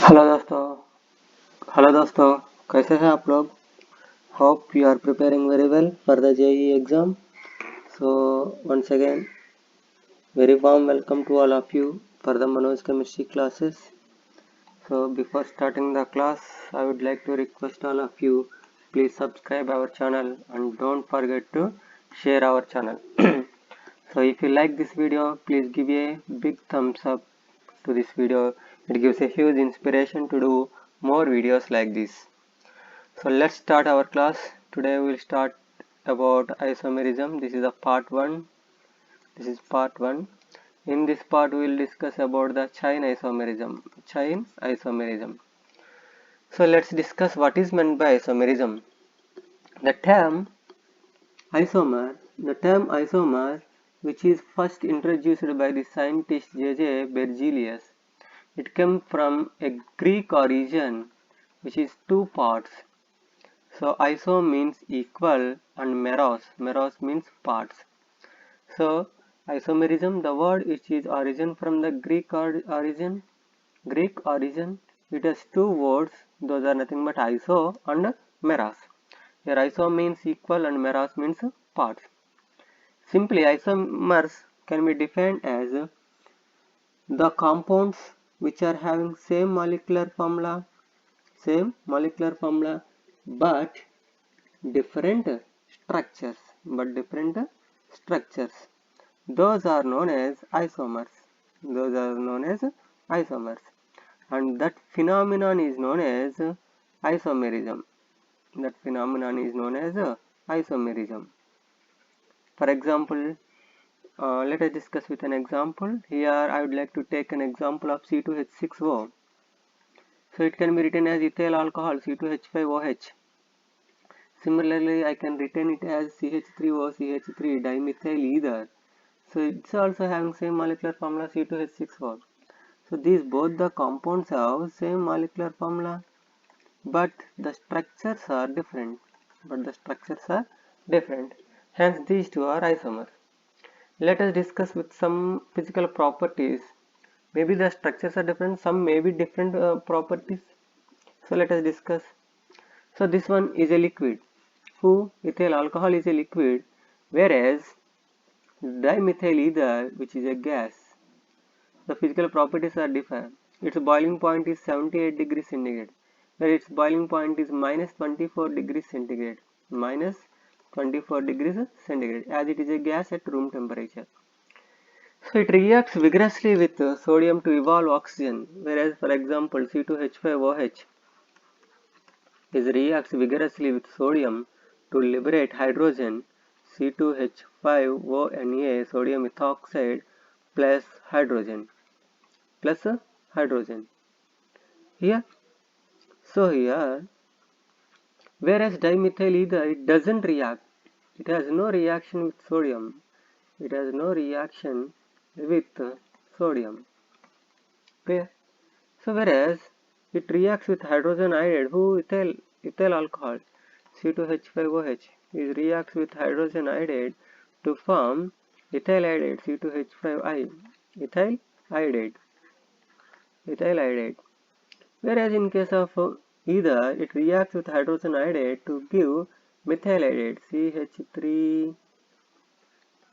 Hello दोस्तों। कैसे हैं आप लोग? Hope you are preparing very well for the JEE exam. So once again, very warm welcome to all of you for the Manoj chemistry classes. So before starting the class, I would like to request all of you, please subscribe our channel and don't forget to share our channel. So if you like this video, please give a big thumbs up to this video. It gives a huge inspiration to do more videos like this. So let's start our class. Today we will start about isomerism. This is a part 1. This is part 1. In this part we will discuss about the chain isomerism. Chain isomerism. So let's discuss what is meant by isomerism. The term isomer, which is first introduced by the scientist J.J. Berzelius. It came from a Greek origin, which is two parts. So iso means equal and meros means parts. So isomerism, the word which is origin from the origin. It has two words. Those are nothing but iso and meros. Here iso means equal and meros means parts. Simply isomers can be defined as the compounds which are having same molecular formula but different structures. Those are known as isomers. And that phenomenon is known as isomerism. For example, let us discuss with an example. Here I would like to take an example of C2H6O. So it can be written as ethyl alcohol C2H5OH. Similarly, I can written it as CH3O CH3 dimethyl ether. So it's also having same molecular formula C2H6O. So these both the compounds have same molecular formula, but the structures are different. Hence these two are isomers. Let us discuss with some physical properties. Maybe the structures are different, some may be different properties. So let us discuss. So this one is a liquid. Ethyl alcohol is a liquid, whereas dimethyl ether, which is a gas, the physical properties are different. Its boiling point is 78 degrees centigrade, where its boiling point is minus 24 degrees centigrade. As it is a gas at room temperature. So it reacts vigorously with sodium to evolve oxygen, whereas for example C2H5OH reacts vigorously with sodium to liberate hydrogen C2H5ONa sodium ethoxide plus hydrogen here. So here, whereas dimethyl ether, it doesn't react. It has no reaction with sodium. Okay. So whereas it reacts with hydrogen iodide, ethyl alcohol C2H5OH reacts with hydrogen iodide to form ethyl iodide C2H5I, ethyl iodide. Whereas in case of ether, it reacts with hydrogen iodide to give methyl iodide CH3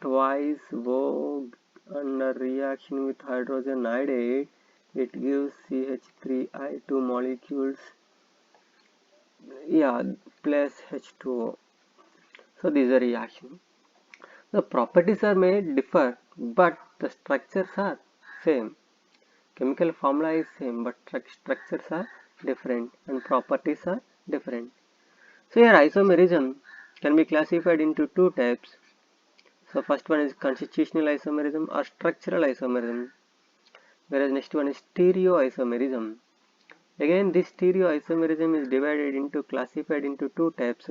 twice Vogue. Under reaction with hydrogen iodide, it gives CH3I 2 molecules plus H2O. So these are reaction. The properties are may differ, but the structures are same. Chemical formula is same, but structures are different and properties are different. So here isomerism can be classified into two types. So first one is constitutional isomerism or structural isomerism, whereas next one is stereoisomerism. Again, this stereoisomerism is classified into two types: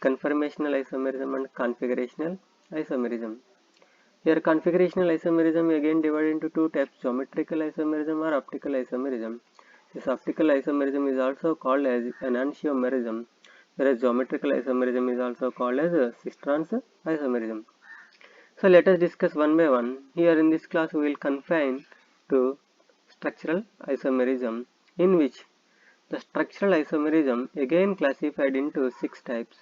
conformational isomerism and configurational isomerism. Here, configurational isomerism again divided into two types: geometrical isomerism or optical isomerism. This optical isomerism is also called as enantiomerism, whereas geometrical isomerism is also called as cis-trans isomerism. So let us discuss one by one. Here in this class we will confine to structural isomerism. in which the structural isomerism again classified into 6 types.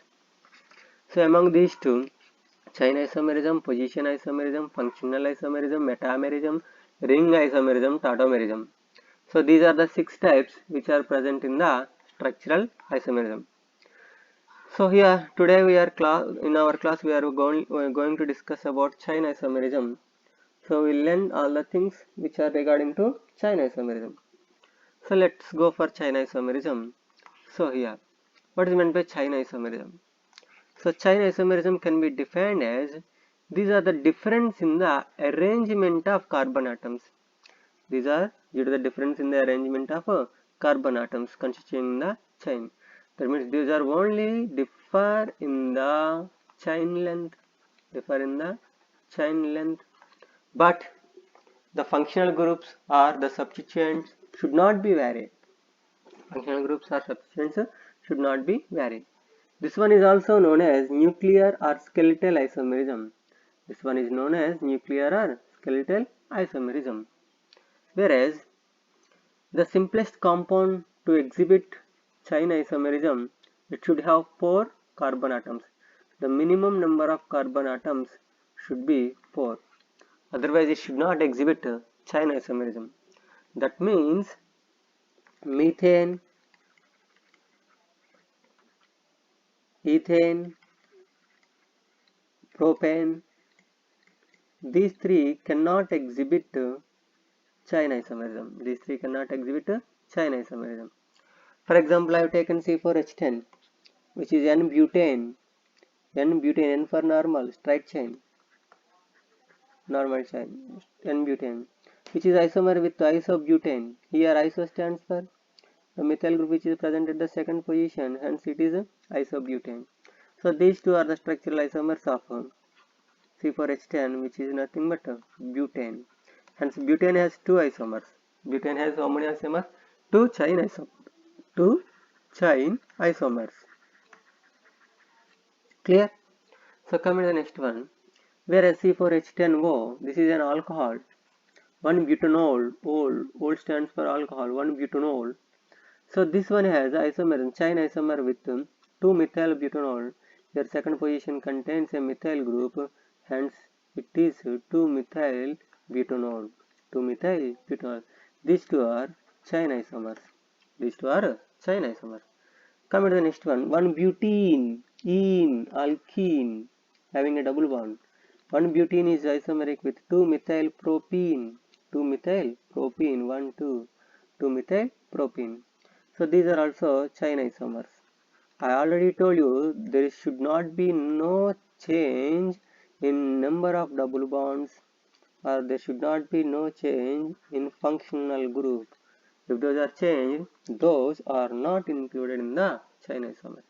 So among these two, chain isomerism, position isomerism, functional isomerism, metamerism, ring isomerism, tautomerism. So these are the 6 types which are present in the structural isomerism. So here today in our class we are going to discuss about chain isomerism. So we'll learn all the things which are regarding to chain isomerism. So let's go for chain isomerism. So here, what is meant by chain isomerism? So chain isomerism can be defined as these are the difference in the arrangement of carbon atoms. These are due to the difference in the arrangement of carbon atoms constituting the chain. That means these are only differ in the chain length, but the functional groups or the substituents should not be varied. Functional groups or substituents should not be varied. This one is also known as nuclear or skeletal isomerism. This one is known as nuclear or skeletal isomerism. Whereas the simplest compound to exhibit chain isomerism, it should have 4 carbon atoms. The minimum number of carbon atoms should be 4. Otherwise, it should not exhibit chain isomerism. That means methane, ethane, propane, these three cannot exhibit chain isomerism. These three cannot exhibit chain isomerism. For example, I have taken C4H10, which is N-butane. N-butane, N for normal, straight chain, normal chain, N-butane, which is isomer with isobutane. Here iso stands for the methyl group which is present at the second position, hence it is isobutane. So these two are the structural isomers of C4H10, which is nothing but butane. Hence butane has 2 isomers. Butane has how many isomers? 2 chain isomers. 2 chain isomers. Clear? So coming to the next one. Whereas C4H10O, this is an alcohol. 1 butanol, ol stands for alcohol, 1 butanol. So this one has isomer, chain isomer with 2 methyl butanol. Their second position contains a methyl group, hence it is 2 methyl butanol. 2 methyl butanol. These two are chain isomers. These two are chain isomers. Come to the next one. 1 butene, ene, alkene, having a double bond. 1 butene is isomeric with 2 methyl propene. 2 methyl propene, 1, 2. 2 methyl propene. So these are also chain isomers. I already told you there should not be no change in number of double bonds, or there should not be no change in functional group. If those are changed, those are not included in the chain isomer.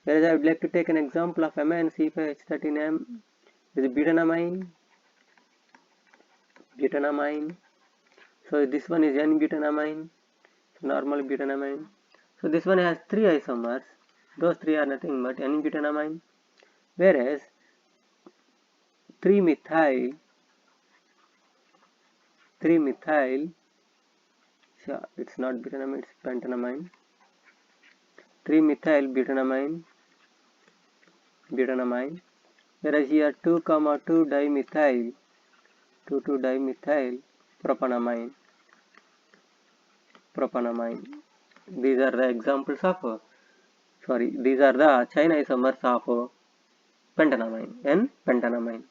Whereas I would like to take an example of amine C5H13M with butanamine. So this one is N-butanamine, normal butanamine. So this one has 3 isomers. Those 3 are nothing but N-butanamine. Whereas 3-methyl, so it's not butanamine, it's pentanamine. 3-methyl butanamine. Whereas here 2, 2 dimethyl, 2 dimethyl propanamine. These are the examples of these are the chain isomers of pentanamine and pentanamine.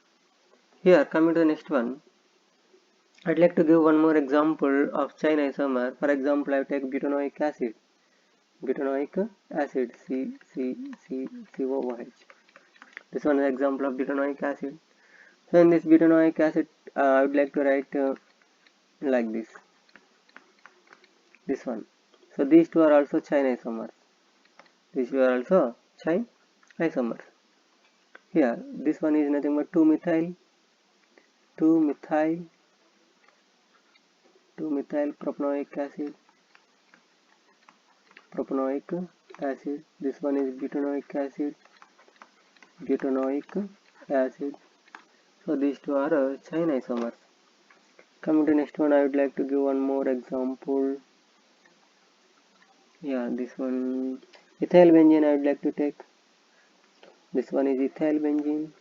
Here coming to the next one, I'd like to give one more example of chain isomer. For example, I take butanoic acid. COOH. This one is an example of butanoic acid. So in this butanoic acid, I would like to write like this one. So these two are also chain isomers. Here this one is nothing but 2 methyl propanoic acid. This one is butanoic acid. So these two are chain isomers. Coming to next one, I would like to give one more example. Yeah, this one ethyl benzene I would like to take. This one is ethyl benzene.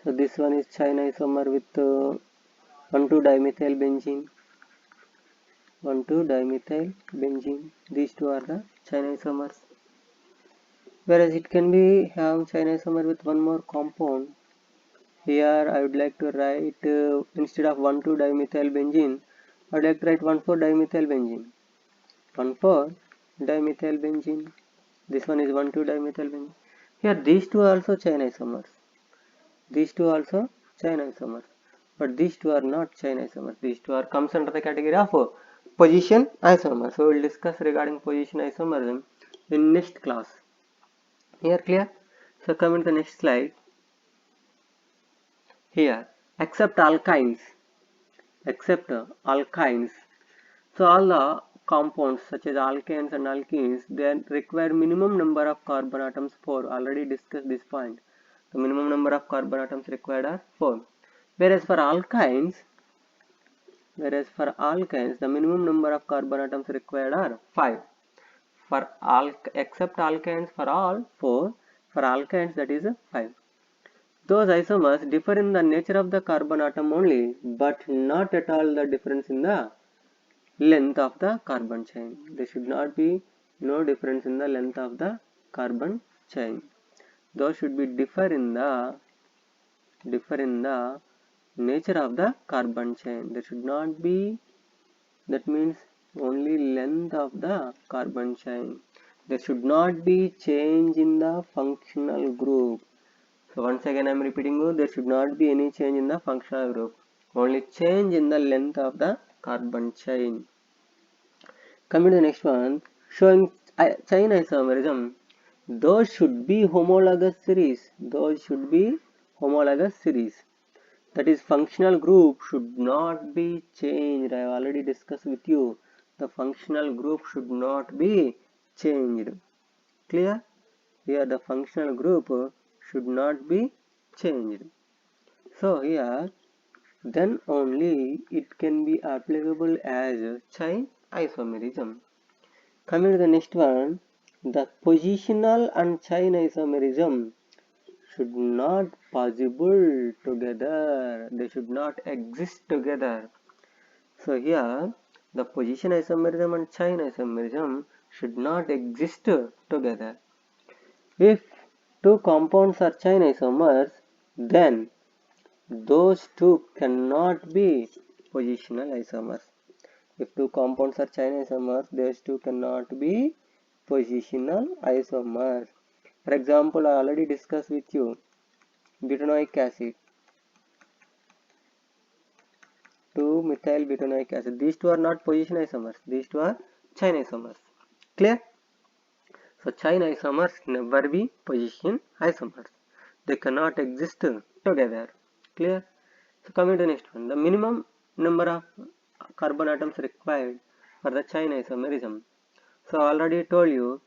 So this one is chain isomer with 1,2-dimethyl benzene. 1,2-dimethyl benzene. These two are the chain isomers. Whereas it can be have chain isomer with one more compound. Here I would like to write instead of 1,2-dimethyl benzene, I would like to write 1,4-dimethyl benzene. 1,4-dimethyl benzene. This one is 1,2-dimethyl benzene. Here these two are also chain isomers. These two also chain isomers. But these two are not chain isomers. These two are comes under the category of position isomers. So we will discuss regarding position isomerism in next class. Here clear? So come to the next slide. Here except alkynes. So all the compounds such as alkanes and alkenes, they require minimum number of carbon atoms 4. Already discussed this point. The minimum number of carbon atoms required are 4. Whereas for alkynes, the minimum number of carbon atoms required are 5. For except alkanes, for all 4. For alkynes, that is 5. Those isomers differ in the nature of the carbon atom only, but not at all the difference in the length of the carbon chain. There should not be no difference in the length of the carbon chain. Those should be differ in the nature of the carbon chain. There should not be, that means only length of the carbon chain. There should not be change in the functional group. So once again I am repeating you, there should not be any change in the functional group. Only change in the length of the carbon chain. Coming to the next one, showing chain isomerism. Those should be homologous series. That is, functional group should not be changed. I have already discussed with you. The functional group should not be changed. Clear? Here the functional group should not be changed. So here, then only it can be applicable as chain isomerism. Coming to the next one, the positional and chain isomerism should not possible together. They should not exist together. So here, the position isomerism and chain isomerism should not exist together. If two compounds are chain isomers, then those two cannot be positional isomers. If two compounds are chain isomers, those two cannot be positional isomers. For example, I already discussed with you butanoic acid, 2-methyl butanoic acid. These two are not position isomers. These two are chain isomers. Clear? So chain isomers never be position isomers. They cannot exist together. Clear? So coming to the next one, the minimum number of carbon atoms required for the chain isomerism. So I already told you.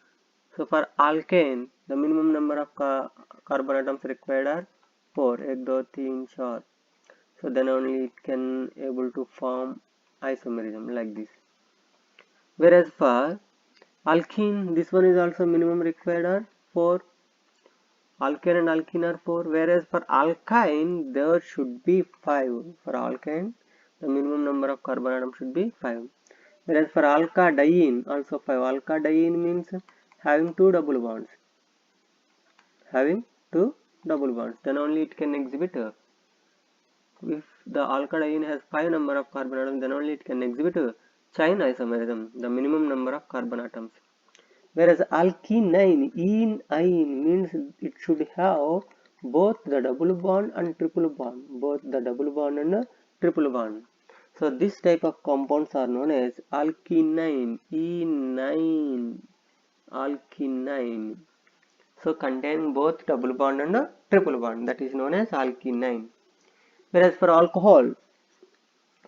So for alkane, the minimum number of carbon atoms required are 4. 1, 2, 3, 4. So then only it can able to form isomerism like this. Whereas for alkene, this one is also minimum required are 4. Alkane and alkene are 4. Whereas for alkyne, there should be 5. For alkyne, the minimum number of carbon atoms should be 5. Whereas for alkadiene, also 5. Alkadiene means having two double bonds. Then only it can exhibit. If the alkadiene has 5 number of carbon atoms, then only it can exhibit chain isomerism, the minimum number of carbon atoms. Whereas alkenine, ene means it should have both the double bond and triple bond. So this type of compounds are known as alkenine, alkenine. So contain both double bond and triple bond. That is known as alkenine. Whereas for alcohol,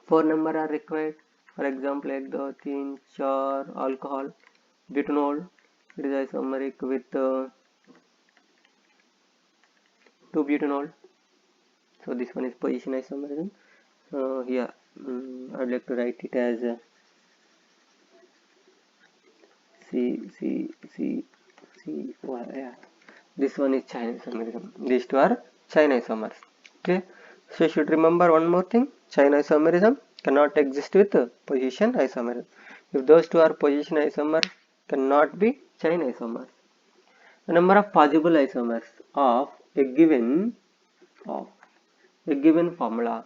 4 number are required. For example, 1, 2, 3, 4 alcohol. Butanol, it is isomeric with 2-butanol. So this one is position isomerism. Here would like to write it as C. Yeah. This one is chain isomerism. These two are chain isomers. Okay. So you should remember one more thing. Chain isomerism cannot exist with position isomerism. If those two are position isomers, cannot be chain isomers. The number of possible isomers of a given formula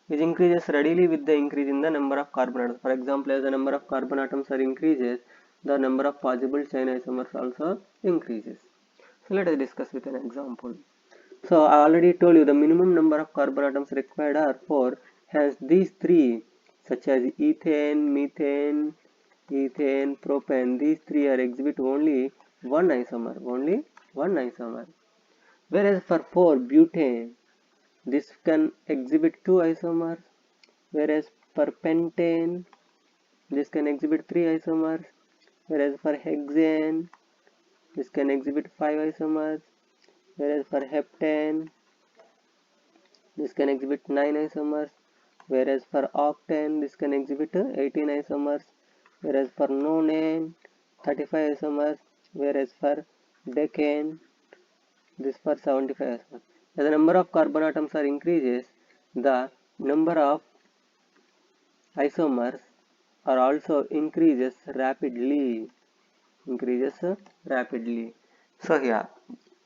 which increases readily with the increase in the number of carbon atoms. For example, as the number of carbon atoms are increases, the number of possible chain isomers also increases. So let us discuss with an example. So I already told you the minimum number of carbon atoms required are 4. Hence these three, such as ethane, methane, propane, these three are exhibit only one isomer. Whereas for 4 butane, this can exhibit 2 isomers, whereas for pentane, this can exhibit 3 isomers, whereas for hexane, this can exhibit 5 isomers, whereas for heptane, this can exhibit 9 isomers, whereas for octane, this can exhibit 18 isomers, whereas for nonane, 35 isomers, whereas for decane, this for 75 isomers. As the number of carbon atoms are increases, the number of isomers are also increases rapidly. So yeah,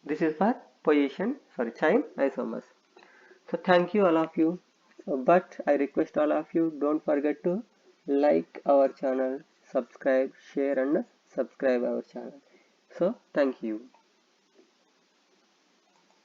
this is for chain isomers. So thank you all of you. But I request all of you, don't forget to like our channel, subscribe, share and subscribe our channel. So thank you.